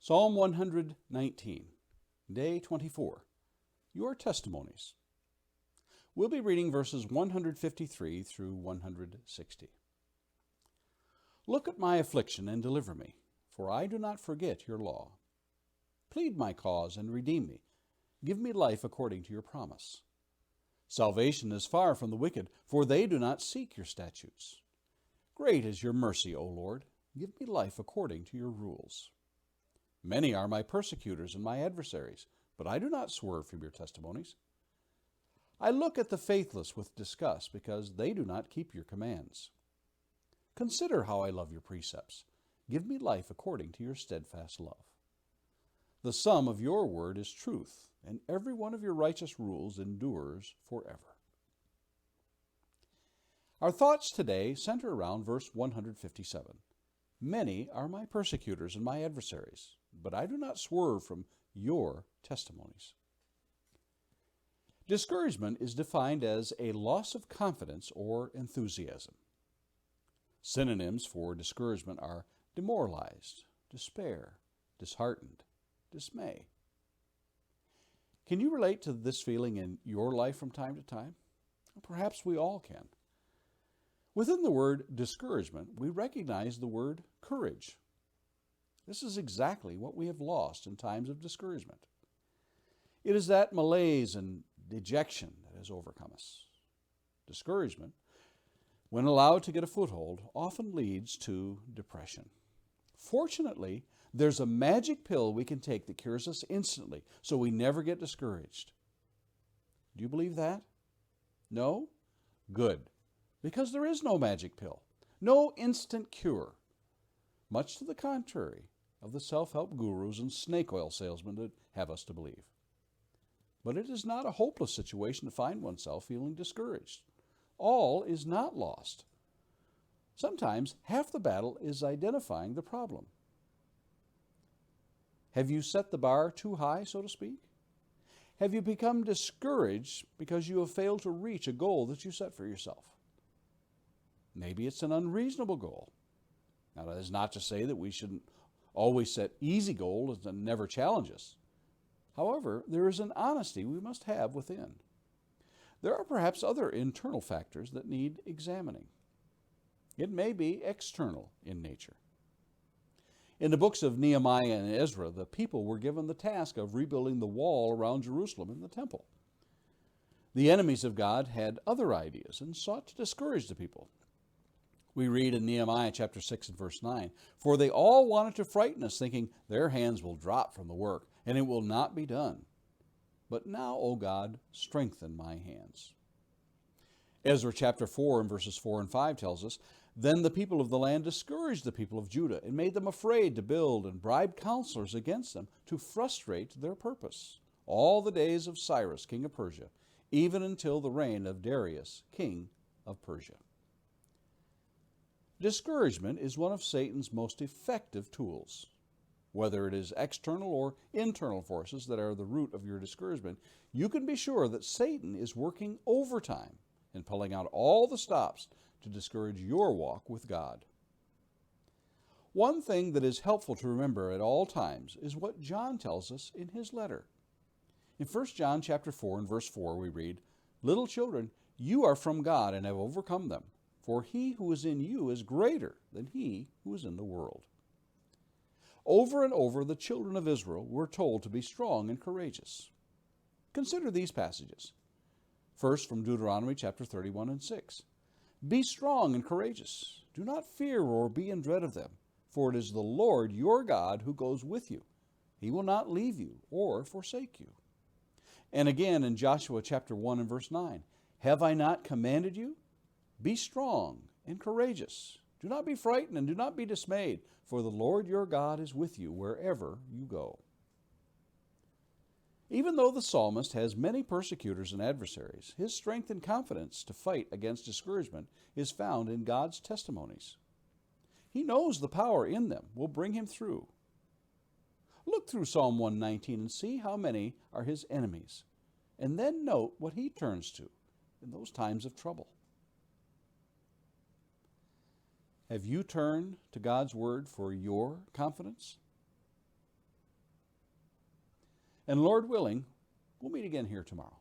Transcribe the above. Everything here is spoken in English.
Psalm 119, Day 24, Your Testimonies. We'll be reading verses 153 through 160. Look at my affliction and deliver me, for I do not forget your law. Plead my cause and redeem me. Give me life according to your promise. Salvation is far from the wicked, for they do not seek your statutes. Great is your mercy, O Lord. Give me life according to your rules. Many are my persecutors and my adversaries, but I do not swerve from your testimonies. I look at the faithless with disgust, because they do not keep your commands. Consider how I love your precepts. Give me life according to your steadfast love. The sum of your word is truth, and every one of your righteous rules endures forever. Our thoughts today center around verse 157. Many are my persecutors and my adversaries, but I do not swerve from your testimonies. Discouragement is defined as a loss of confidence or enthusiasm. Synonyms for discouragement are demoralized, despair, disheartened, dismay. Can you relate to this feeling in your life from time to time? Perhaps we all can. Within the word discouragement, we recognize the word courage. This is exactly what we have lost in times of discouragement. It is that malaise and dejection that has overcome us. Discouragement, when allowed to get a foothold, often leads to depression. Fortunately, there's a magic pill we can take that cures us instantly, so we never get discouraged. Do you believe that? No? Good. Because there is no magic pill, no instant cure, much to the contrary of the self-help gurus and snake oil salesmen that have us to believe. But it is not a hopeless situation to find oneself feeling discouraged. All is not lost. Sometimes half the battle is identifying the problem. Have you set the bar too high, so to speak? Have you become discouraged because you have failed to reach a goal that you set for yourself? Maybe it's an unreasonable goal. Now, that is not to say that we shouldn't always set easy goals and never challenge us. However, there is an honesty we must have within. There are perhaps other internal factors that need examining. It may be external in nature. In the books of Nehemiah and Ezra, the people were given the task of rebuilding the wall around Jerusalem and the temple. The enemies of God had other ideas and sought to discourage the people. We read in Nehemiah chapter 6 and verse 9, "For they all wanted to frighten us, thinking their hands will drop from the work, and it will not be done. But now, O God, strengthen my hands." Ezra chapter 4 and verses 4 and 5 tells us, "Then the people of the land discouraged the people of Judah and made them afraid to build and bribed counselors against them to frustrate their purpose, all the days of Cyrus, king of Persia, even until the reign of Darius, king of Persia." Discouragement is one of Satan's most effective tools. Whether it is external or internal forces that are the root of your discouragement, you can be sure that Satan is working overtime and pulling out all the stops to discourage your walk with God. One thing that is helpful to remember at all times is what John tells us in his letter. In 1 John chapter 4 and verse 4 we read, "Little children, you are from God and have overcome them, for he who is in you is greater than he who is in the world." Over and over, the children of Israel were told to be strong and courageous. Consider these passages. First, from Deuteronomy chapter 31 and 6. "Be strong and courageous. Do not fear or be in dread of them, for it is the Lord your God who goes with you. He will not leave you or forsake you." And again in Joshua chapter 1 and verse 9. "Have I not commanded you? Be strong and courageous. Do not be frightened and do not be dismayed, for the Lord your God is with you wherever you go." Even though the psalmist has many persecutors and adversaries, his strength and confidence to fight against discouragement is found in God's testimonies. He knows the power in them will bring him through. Look through Psalm 119 and see how many are his enemies, and then note what he turns to in those times of trouble. Have you turned to God's Word for your confidence? And Lord willing, we'll meet again here tomorrow.